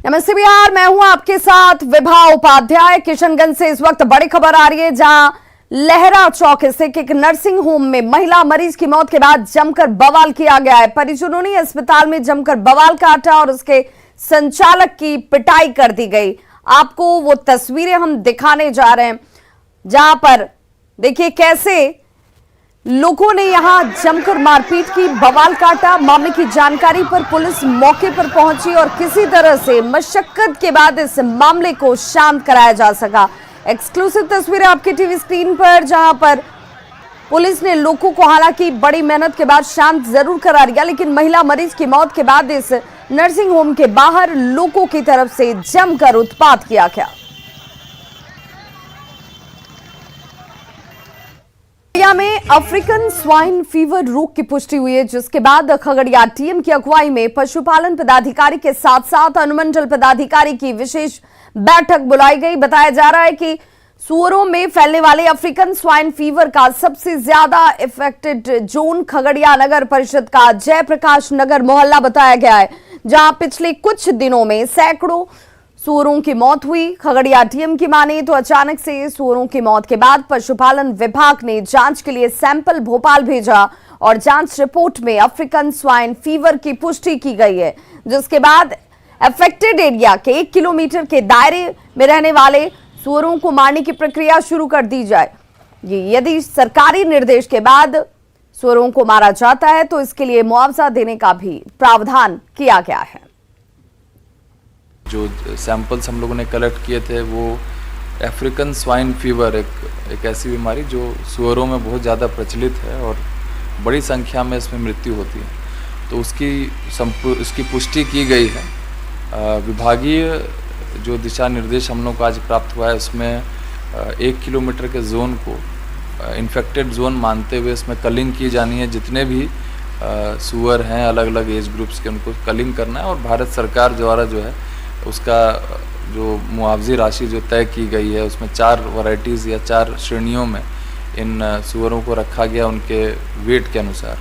नमस्ते बिहार, मैं हूं आपके साथ विभा उपाध्याय। किशनगंज से इस वक्त बड़ी खबर आ रही है, जहां लहरा चौक स्थित एक नर्सिंग होम में महिला मरीज की मौत के बाद जमकर बवाल किया गया है। परिजनों ने अस्पताल में जमकर बवाल काटा और उसके संचालक की पिटाई कर दी गई। आपको वो तस्वीरें हम दिखाने जा रहे हैं, जहां पर देखिए कैसे लोगों ने यहां जमकर मारपीट की, बवाल काटा। मामले की जानकारी पर पुलिस मौके पर पहुंची और किसी तरह से मशक्कत के बाद इस मामले को शांत कराया जा सका। एक्सक्लूसिव तस्वीरें आपके टीवी स्क्रीन पर, जहां पर पुलिस ने लोगों को हालांकि बड़ी मेहनत के बाद शांत जरूर करा दिया, लेकिन महिला मरीज की मौत के बाद इस नर्सिंग होम के बाहर लोगों की तरफ से जमकर उत्पात किया गया। खगड़िया में अफ्रीकन स्वाइन फीवर रोग की पुष्टि हुई है, जिसके बाद खगड़िया टीएम की अगुवाई में पशुपालन पदाधिकारी के साथ साथ अनुमंडल पदाधिकारी की विशेष बैठक बुलाई गई। बताया जा रहा है कि सुअरों में फैलने वाले अफ्रीकन स्वाइन फीवर का सबसे ज्यादा इफेक्टेड जोन खगड़िया नगर परिषद का जयप्रकाश नगर मोहल्ला बताया गया है, जहां पिछले कुछ दिनों में सैकड़ों सूअरों की मौत हुई। खगड़िया टीएम की माने तो अचानक से सूअरों की मौत के बाद पशुपालन विभाग ने जांच के लिए सैंपल भोपाल भेजा और जांच रिपोर्ट में अफ्रीकन स्वाइन फीवर की पुष्टि की गई है, जिसके बाद अफेक्टेड एरिया के 1 किलोमीटर के दायरे में रहने वाले सूअरों को मारने की प्रक्रिया शुरू कर दी जाए। यदि सरकारी निर्देश के बाद सूअरों को मारा जाता है तो इसके लिए मुआवजा देने का भी प्रावधान किया गया है। जो सैंपल्स हम लोगों ने कलेक्ट किए थे वो अफ्रीकन स्वाइन फीवर एक ऐसी बीमारी जो सूअरों में बहुत ज़्यादा प्रचलित है और बड़ी संख्या में इसमें मृत्यु होती है, तो उसकी पुष्टि की गई है। विभागीय जो दिशा निर्देश हम लोग को आज प्राप्त हुआ है, उसमें 1 किलोमीटर के जोन को इन्फेक्टेड जोन मानते हुए इसमें कलिंग की जानी है। जितने भी सूअर हैं अलग अलग एज ग्रुप्स के, उनको कलिंग करना है और भारत सरकार द्वारा जो है उसका जो मुआवजी राशि जो तय की गई है, उसमें 4 वैरायटीज़ या 4 श्रेणियों में इन सूअरों को रखा गया उनके वेट के अनुसार।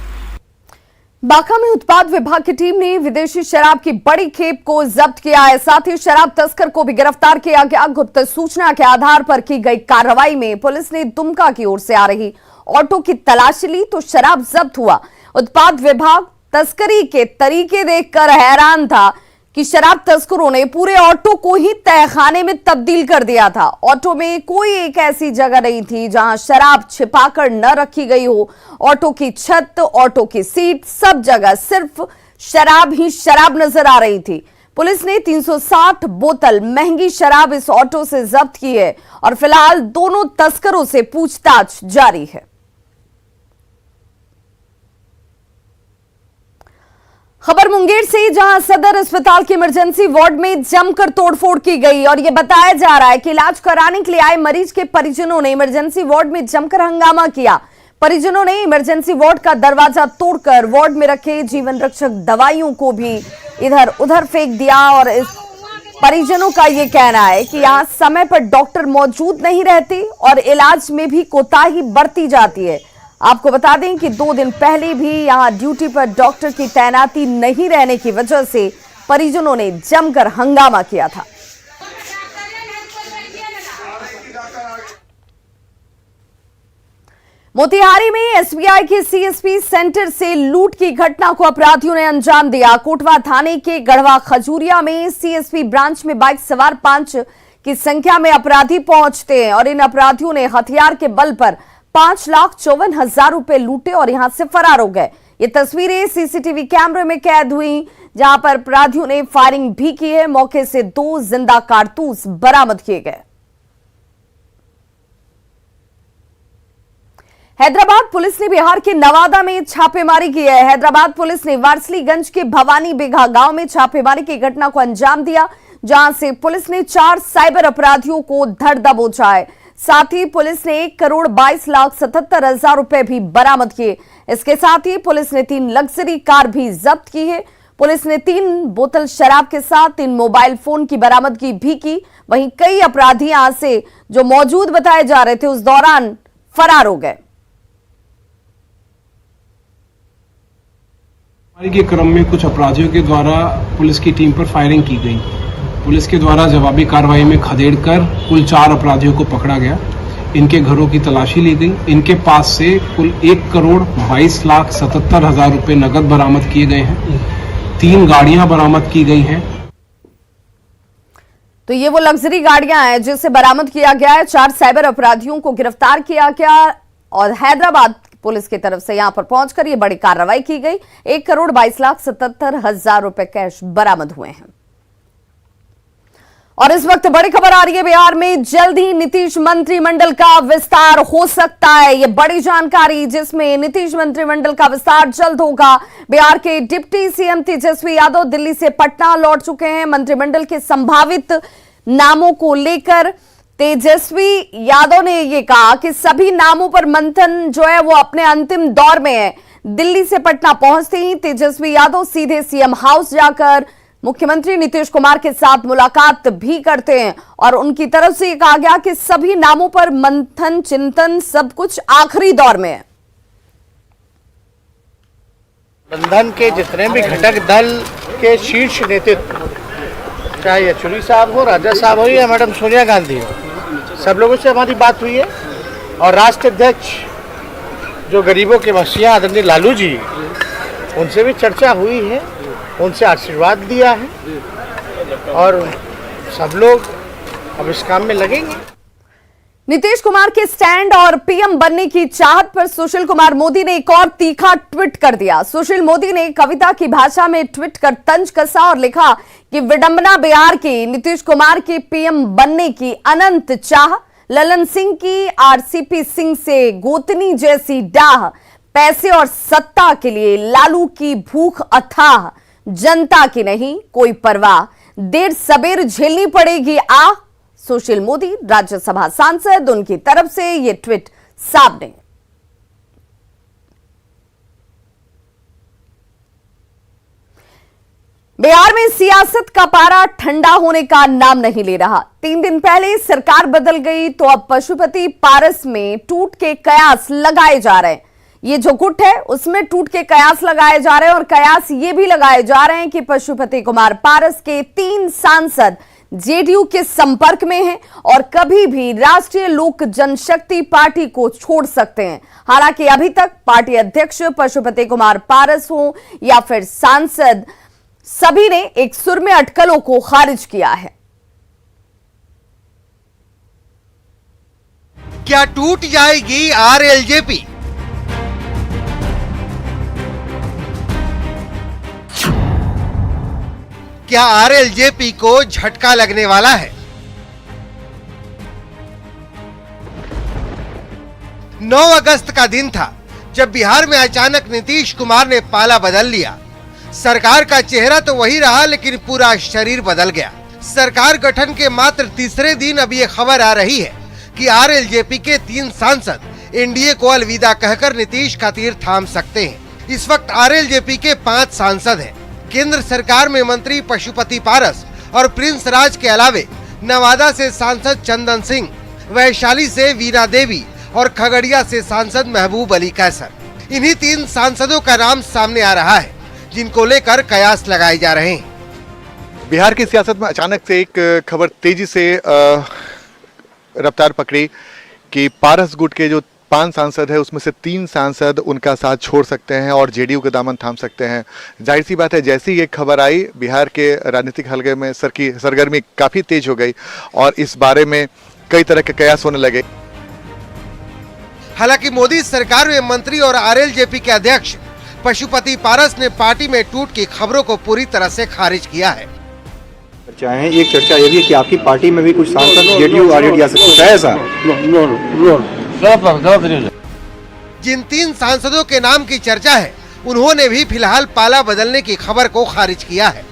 बांका में उत्पाद विभाग की टीम ने विदेशी शराब की बड़ी खेप को जब्त किया है। साथ ही शराब तस्कर को भी गिरफ्तार किया गया। गुप्त सूचना के आधार पर की गई कार्रवाई में पुलिस ने दुमका की ओर से आ रही ऑटो की तलाशी ली तो शराब जब्त हुआ। उत्पाद विभाग तस्करी के तरीके देखकर हैरान था कि शराब तस्करों ने पूरे ऑटो को ही तहखाने में तब्दील कर दिया था। ऑटो में कोई एक ऐसी जगह नहीं थी जहां शराब छिपाकर न रखी गई हो। ऑटो की छत, ऑटो की सीट, सब जगह सिर्फ शराब ही शराब नजर आ रही थी। पुलिस ने 360 बोतल महंगी शराब इस ऑटो से जब्त की है और फिलहाल दोनों तस्करों से पूछताछ जारी है। खबर मुंगेर से, जहां सदर अस्पताल के इमरजेंसी वार्ड में जमकर तोड़फोड़ की गई और यह बताया जा रहा है कि इलाज कराने के लिए आए मरीज के परिजनों ने इमरजेंसी वार्ड में जमकर हंगामा किया। परिजनों ने इमरजेंसी वार्ड का दरवाजा तोड़कर वार्ड में रखे जीवन रक्षक दवाइयों को भी इधर उधर फेंक दिया और इस परिजनों का यह कहना है कि यहां समय पर डॉक्टर मौजूद नहीं रहते और इलाज में भी कोताही बरती जाती है। आपको बता दें कि 2 दिन पहले भी यहां ड्यूटी पर डॉक्टर की तैनाती नहीं रहने की वजह से परिजनों ने जमकर हंगामा किया था। मोतिहारी में एसबीआई के सीएसपी सेंटर से लूट की घटना को अपराधियों ने अंजाम दिया। कोटवा थाने के गढ़वा खजूरिया में सीएसपी ब्रांच में बाइक सवार 5 की संख्या में अपराधी पहुंचते हैं और इन अपराधियों ने हथियार के बल पर 5,54,000 रुपए लूटे और यहां से फरार हो गए। ये तस्वीरें सीसीटीवी कैमरे में कैद हुई, जहां पर अपराधियों ने फायरिंग भी की है। मौके से 2 जिंदा कारतूस बरामद किए गए। हैदराबाद पुलिस ने बिहार के नवादा में छापेमारी की है। हैदराबाद पुलिस ने वारसलीगंज के भवानी बिघा गांव में छापेमारी की घटना को अंजाम दिया, जहां से पुलिस ने 4 साइबर अपराधियों को धर दबोचा है। साथ ही पुलिस ने 1,22,77,000 रुपए भी बरामद किए। इसके साथ ही पुलिस ने 3 लग्जरी कार भी जब्त की है। पुलिस ने 3 बोतल शराब के साथ 3 मोबाइल फोन की बरामदगी भी की। वहीं कई अपराधी यहां से जो मौजूद बताए जा रहे थे उस दौरान फरार हो गए। के क्रम में कुछ अपराधियों के द्वारा पुलिस की टीम पर फायरिंग की गई। पुलिस के द्वारा जवाबी कार्रवाई में खदेड़कर कुल 4 अपराधियों को पकड़ा गया। इनके घरों की तलाशी ली गई। इनके पास से कुल 1,22,77,000 रुपए नकद बरामद किए गए हैं। 3 गाड़ियां बरामद की गई हैं। तो ये वो लग्जरी गाड़ियां हैं जिसे बरामद किया गया है। 4 साइबर अपराधियों को गिरफ्तार किया गया और हैदराबाद पुलिस की तरफ से यहां पर पहुंचकर ये बड़ी कार्रवाई की गई। 1,22,77,000 रुपए कैश बरामद हुए हैं। और इस वक्त बड़ी खबर आ रही है, बिहार में जल्द ही नीतीश मंत्रिमंडल का विस्तार हो सकता है। ये बड़ी जानकारी जिसमें नीतीश मंत्रिमंडल का विस्तार जल्द होगा। बिहार के डिप्टी सीएम तेजस्वी यादव दिल्ली से पटना लौट चुके हैं। मंत्रिमंडल के संभावित नामों को लेकर तेजस्वी यादव ने ये कहा कि सभी नामों पर मंथन जो है वो अपने अंतिम दौर में है। दिल्ली से पटना पहुंचते ही तेजस्वी यादव सीधे सीएम हाउस जाकर मुख्यमंत्री नीतीश कुमार के साथ मुलाकात भी करते हैं और उनकी तरफ से कहा गया कि सभी नामों पर मंथन चिंतन सब कुछ आखिरी दौर में है। गठबंधन के जितने भी घटक दल के शीर्ष नेतृत्व, चाहे येचुरी साहब हो, राजा साहब हो या मैडम सोनिया गांधी हो, सब लोगों से हमारी बात हुई है। और राष्ट्रीय अध्यक्ष जो गरीबों के मसीहा आदरणीय लालू जी, उनसे भी चर्चा हुई है, उनसे आशीर्वाद दिया है और सब लोग अब इस काम में लगेंगे। नीतीश कुमार के स्टैंड और पीएम बनने की चाहत पर सुशील कुमार मोदी ने एक और तीखा ट्वीट कर दिया। सुशील मोदी ने कविता की भाषा में ट्वीट कर तंज कसा और लिखा कि विडंबना बिहार की नीतीश कुमार के पीएम बनने की अनंत चाह, ललन सिंह की आरसीपी सिंह से गोतनी जैसी डाह, पैसे और सत्ता के लिए लालू की भूख अथाह, जनता की नहीं कोई परवाह, देर सबेर झेलनी पड़ेगी आ। सुशील मोदी राज्यसभा सांसद, उनकी तरफ से यह ट्वीट सामने। बिहार में सियासत का पारा ठंडा होने का नाम नहीं ले रहा। 3 दिन पहले सरकार बदल गई तो अब पशुपति पारस में टूट के कयास लगाए जा रहे हैं। ये जो गुट है उसमें टूट के कयास लगाए जा रहे हैं और कयास ये भी लगाए जा रहे हैं कि पशुपति कुमार पारस के 3 सांसद जेडीयू के संपर्क में हैं और कभी भी राष्ट्रीय लोक जनशक्ति पार्टी को छोड़ सकते हैं। हालांकि अभी तक पार्टी अध्यक्ष पशुपति कुमार पारस हो या फिर सांसद, सभी ने एक सुर में अटकलों को खारिज किया है। क्या टूट जाएगी आरएलजेपी? क्या आरएलजेपी को झटका लगने वाला है? 9 अगस्त का दिन था जब बिहार में अचानक नीतीश कुमार ने पाला बदल लिया। सरकार का चेहरा तो वही रहा लेकिन पूरा शरीर बदल गया। सरकार गठन के मात्र तीसरे दिन अब ये खबर आ रही है कि आरएलजेपी के 3 सांसद एनडीए को अलविदा कहकर नीतीश का तीर थाम सकते हैं। इस वक्त आरएलजेपी के 5 सांसद हैं। केंद्र सरकार में मंत्री पशुपति पारस और प्रिंस राज के अलावे नवादा से सांसद चंदन सिंह, वैशाली से वीणा देवी और खगड़िया से सांसद महबूब अली कैसर, इन्हीं 3 सांसदों का नाम सामने आ रहा है जिनको लेकर कयास लगाए जा रहे हैं। बिहार की सियासत में अचानक से एक खबर तेजी से रफ्तार पकड़ी कि पारस गुट के जो 5 सांसद है उसमें से 3 सांसद उनका साथ छोड़ सकते हैं और जेडीयू के दामन थाम सकते हैं। जाहिर सी बात है, जैसी ये खबर आई बिहार के राजनीतिक हलके में सरगर्मी काफ़ी तेज हो गई और इस बारे में कई तरह के कयास होने लगे। हालांकि मोदी सरकार में मंत्री और आरएलजेपी के अध्यक्ष पशुपति पारस ने पार्टी में टूट की खबरों को पूरी तरह से खारिज किया है। चाहे एक चर्चा ये भी है कि आपकी पार्टी में भी कुछ सांसद जेडीयू आरजेडी आ सकते हैं, ऐसा? जिन 3 सांसदों के नाम की चर्चा है उन्होंने भी फिलहाल पाला बदलने की खबर को खारिज किया है।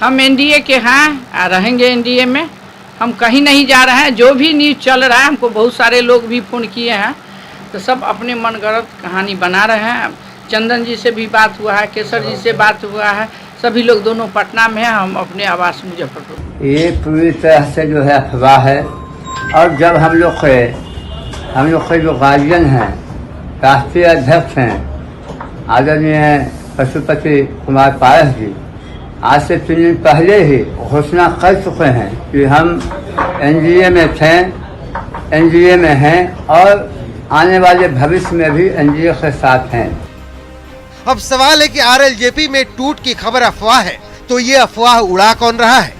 हम एनडीए के हैं, रहेंगे एनडीए में, हम कहीं नहीं जा रहे हैं। जो भी न्यूज चल रहा है, हमको बहुत सारे लोग भी फोन किए हैं तो सब अपने मनगढ़ंत कहानी बना रहे हैं। चंदन जी से भी बात हुआ है, केसर जी से बात हुआ है, सभी लोग दोनों पटना में हैं, हम अपने आवास मुजफ्फरपुर। ये पूरी तरह से जो है अफवाह है। और जब हम लोग के जो गार्जियन हैं, राष्ट्रीय अध्यक्ष हैं आदरणीय पशुपति कुमार पारस जी, आज से 3 दिन पहले ही घोषणा कर चुके हैं कि हम एनडीए में थे, एनडीए में हैं और आने वाले भविष्य में भी एनडीए के साथ हैं। अब सवाल है कि आरएलजेपी में टूट की खबर अफवाह है, तो ये अफवाह उड़ा कौन रहा है?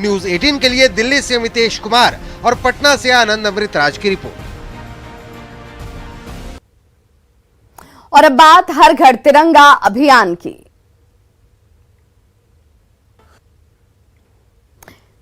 न्यूज 18 के लिए दिल्ली से अमितेश कुमार और पटना से आनंद अमृतराज की रिपोर्ट। और अब बात हर घर तिरंगा अभियान की।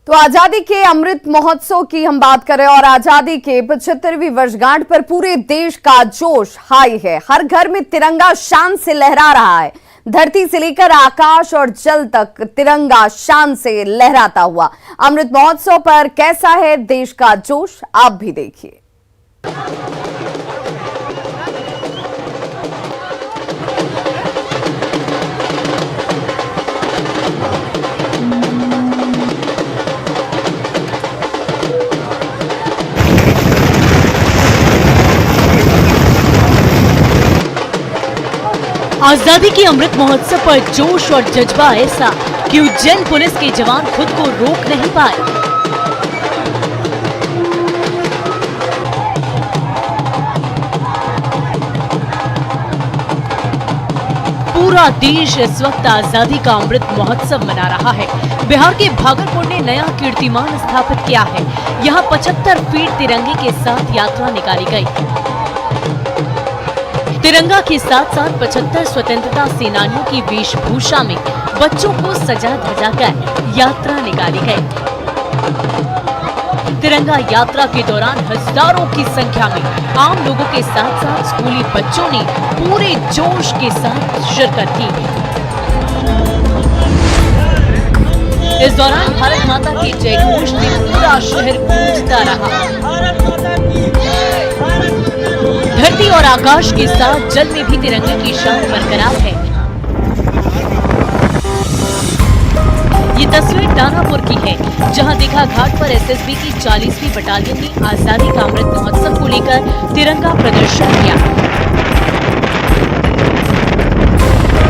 तो आजादी के अमृत महोत्सव की हम बात करें और आजादी के 75वीं वर्षगांठ पर पूरे देश का जोश हाई है। हर घर में तिरंगा शान से लहरा रहा है। धरती से लेकर आकाश और जल तक तिरंगा शान से लहराता हुआ। अमृत महोत्सव पर कैसा है देश का जोश, आप भी देखिए। आजादी के अमृत महोत्सव पर जोश और जज्बा ऐसा कि उज्जैन पुलिस के जवान खुद को रोक नहीं पाए। पूरा देश इस वक्त आजादी का अमृत महोत्सव मना रहा है। बिहार के भागलपुर ने नया कीर्तिमान स्थापित किया है। यहाँ 75 फीट तिरंगे के साथ यात्रा निकाली गई। तिरंगा के साथ साथ 75 स्वतंत्रता सेनानियों की वेशभूषा में बच्चों को सजा धजा कर यात्रा निकाली गई। तिरंगा यात्रा के दौरान हजारों की संख्या में आम लोगों के साथ साथ स्कूली बच्चों ने पूरे जोश के साथ शिरकत की। इस दौरान भारत माता के जयघोष से पूरा शहर गूंजता रहा। धरती और आकाश के साथ जल में भी तिरंगे की शान बरकरार है। ये तस्वीर दानापुर की है, जहां दीघा घाट पर एसएसबी की 40वीं बटालियन ने आजादी का अमृत महोत्सव को लेकर तिरंगा प्रदर्शन किया।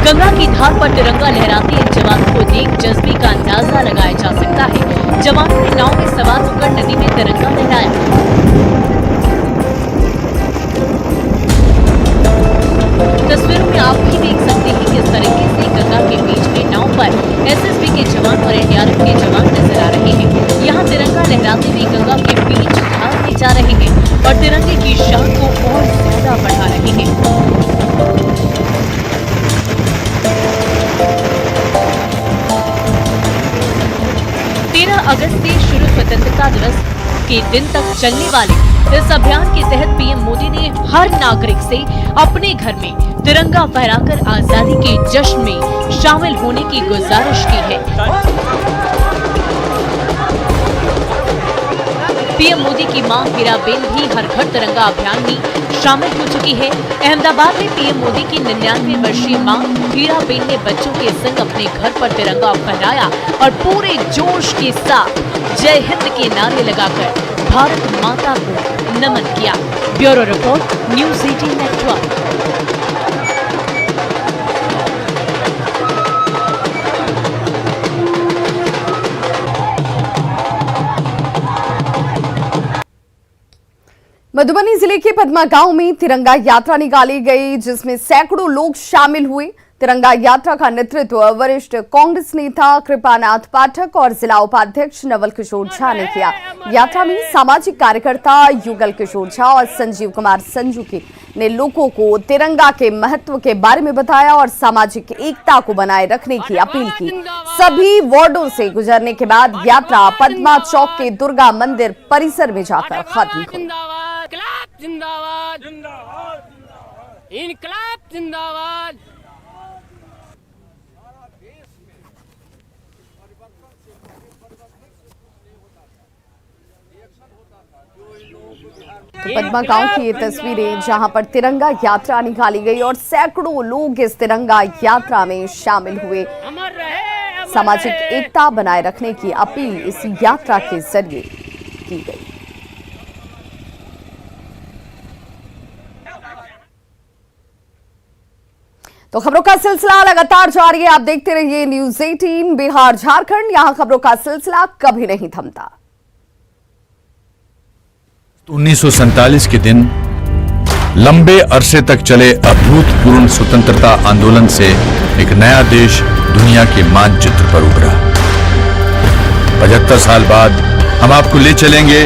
गंगा की धार पर तिरंगा लहराते इन जवानों को देख जज्बे का अंदाजा लगाया जा सकता है। जवानों ने नाव में सवार होकर नदी में तिरंगा लहराया। तस्वीरों में आप भी देख सकते हैं किस तरीके से गंगा के बीच में नाव पर एसएसबी के जवान और एनडीआरएफ के जवान नजर आ रहे हैं। यहाँ तिरंगा लहराते हुए गंगा के बीच भागते जा रहे हैं और तिरंगे की शान को और ज्यादा बढ़ा रहे हैं। 13 अगस्त से शुरू स्वतंत्रता दिवस के दिन तक चलने वाले इस अभियान के तहत पीएम मोदी ने हर नागरिक से अपने घर में तिरंगा फहराकर आजादी के जश्न में शामिल होने की गुजारिश की है। पीएम मोदी की मां हीराबेन भी हर घर तिरंगा अभियान में शामिल हो चुकी है। अहमदाबाद में पीएम मोदी की 99 वर्षीय मां हीराबेन ने बच्चों के संग अपने घर पर तिरंगा फहराया और पूरे जोश के साथ जय हिंद के नारे लगाकर भारत माता को नमन किया। Bureau report, news 18 network. Madhubani जिले के पदमा गांव में तिरंगा यात्रा निकाली गई, जिसमें सैकड़ों लोग शामिल हुए। तिरंगा यात्रा का नेतृत्व वरिष्ठ कांग्रेस नेता कृपानाथ पाठक और जिला उपाध्यक्ष नवल किशोर झा ने किया। यात्रा में सामाजिक कार्यकर्ता युगल किशोर झा और संजीव कुमार संजू ने लोगों को तिरंगा के महत्व के बारे में बताया और सामाजिक एकता को बनाए रखने की अपील की। सभी वार्डों से गुजरने के बाद यात्रा पदमा चौक के दुर्गा मंदिर परिसर में जाकर खत्म हुई। जिंदाबाद इनकलाब जिंदाबाद। तो पदमा गांव की ये तस्वीरें, जहां पर तिरंगा यात्रा निकाली गई और सैकड़ों लोग इस तिरंगा यात्रा में शामिल हुए। सामाजिक एकता बनाए रखने की अपील इस यात्रा के जरिए की गई। तो खबरों का सिलसिला लगातार जारी है। आप देखते रहिए न्यूज़ 18 बिहार झारखंड, यहां खबरों का सिलसिला कभी नहीं थमता। 1947 के दिन लंबे अरसे तक चले अभूतपूर्व स्वतंत्रता आंदोलन से एक नया देश दुनिया के मानचित्र पर उभरा। 75 साल बाद हम आपको ले चलेंगे